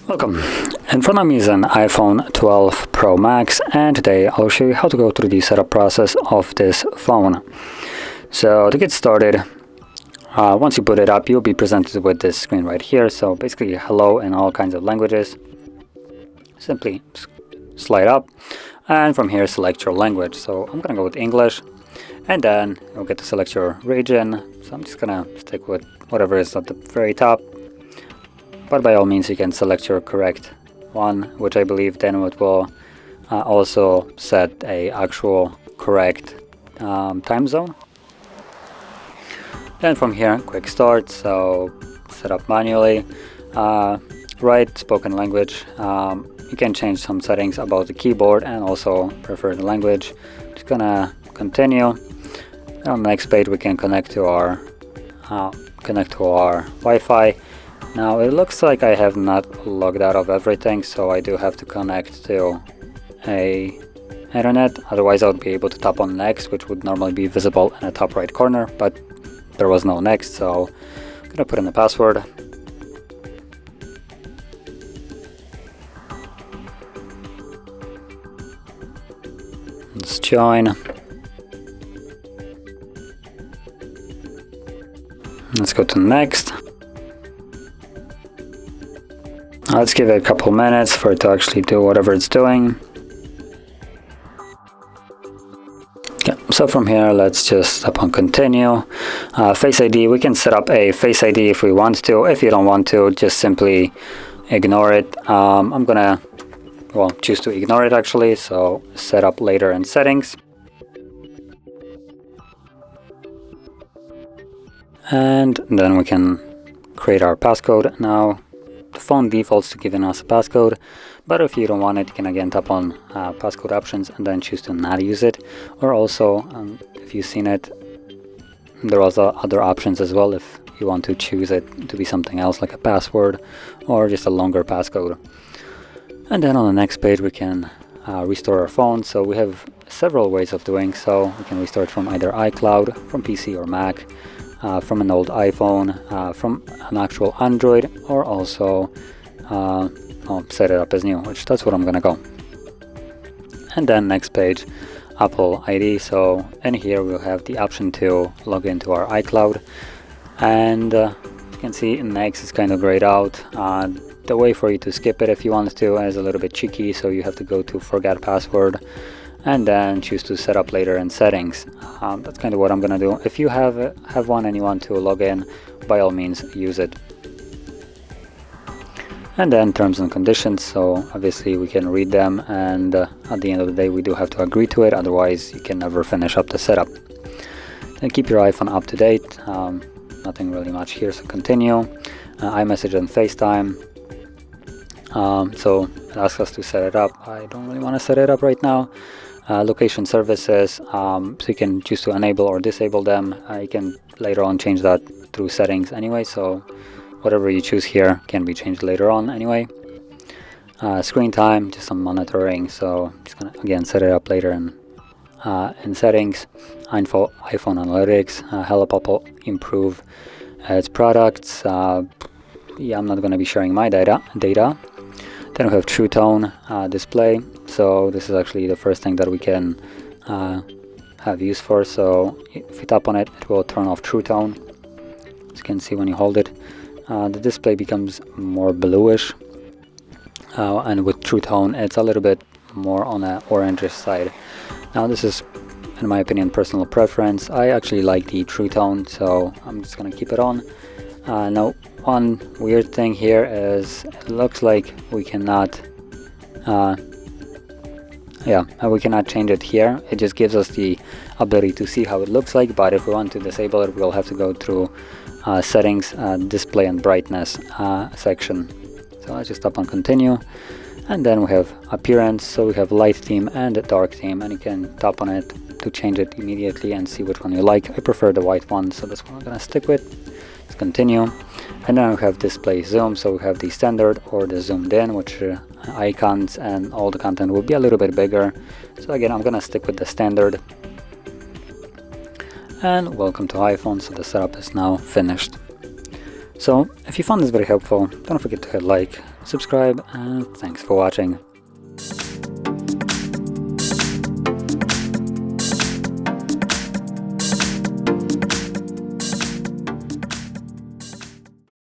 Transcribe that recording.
Welcome. In front of me is an iPhone 12 Pro Max, and today I'll show you how to go through the setup process of this phone. So to get started, once you boot it up, you'll be presented with this screen right here. So basically hello in all kinds of languages. Simply slide up, and from here select your language. So I'm gonna go with English, and then you'll get to select your region. So I'm just gonna stick with whatever is at the very top. But by all means, you can select your correct one, which I believe then it will also set a actual correct time zone. Then from here, quick start. So set up manually. Write spoken language. You can change some settings about the keyboard and also prefer the language. Just gonna continue. And on the next page, we can connect to our Wi-Fi. Now it looks like I have not logged out of everything, so I do have to connect to a internet. Otherwise I would be able to tap on next, which would normally be visible in the top right corner, but there was no next, so I'm gonna put in the password. Let's join. Let's go to next. Let's give it a couple minutes for it to actually do whatever it's doing. Okay, so from here, let's just tap on continue. Face ID, we can set up a Face ID if we want to. If you don't want to, just simply ignore it. I'm gonna, choose to ignore it actually, so set up later in settings. And then we can create our passcode. Now, the phone defaults to giving us a passcode, but if you don't want it, you can again tap on passcode options and then choose to not use it. Or also, if you've seen it, there are also other options as well if you want to choose it to be something else like a password or just a longer passcode. And then on the next page we can restore our phone. So we have several ways of doing so. We can restore it from either iCloud, from PC or Mac, from an old iPhone, from an actual Android, or also set it up as new, which that's what I'm gonna go. And then next page, Apple ID. So in here we'll have the option to log into our iCloud, and you can see next is kind of grayed out. The way for you to skip it if you want to is a little bit cheeky, so you have to go to forget password and then choose to set up later in settings. That's kind of what I'm gonna do. If you have one and you want to log in, by all means use it. And then terms and conditions, so obviously we can read them, and at the end of the day we do have to agree to it, otherwise you can never finish up the setup. Then keep your iPhone up to date. Nothing really much here, so continue. iMessage and FaceTime. So it asks us to set it up. I don't really want to set it up right now. Location services, so you can choose to enable or disable them. You can later on change that through settings anyway, so whatever you choose here can be changed later on anyway. Screen time, just some monitoring, so just gonna again set it up later in settings. iPhone analytics, help Apple improve its products. Yeah, I'm not going to be sharing my data. Then we have True Tone display. So this is actually the first thing that we can have use for. So if you tap on it, it will turn off True Tone. As you can see when you hold it, the display becomes more bluish, and with True Tone, it's a little bit more on the orangish side. Now this is, in my opinion, personal preference. I actually like the True Tone, so I'm just gonna keep it on. Now, one weird thing here is it looks like we cannot we cannot change it here. It just gives us the ability to see how it looks like, but if we want to disable it, we'll have to go through settings, display and brightness section. So let's just tap on continue, and then we have appearance. So we have light theme and dark theme, and you can tap on it to change it immediately and see which one you like. I prefer the white one, so that's what I'm gonna stick with. Let's continue. And then we have display zoom, so we have the standard or the zoomed in, which icons and all the content will be a little bit bigger. So again, I'm gonna stick with the standard. and welcome to iPhone. So the setup is now finished. So if you found this very helpful, don't forget to hit like, subscribe, and thanks for watching.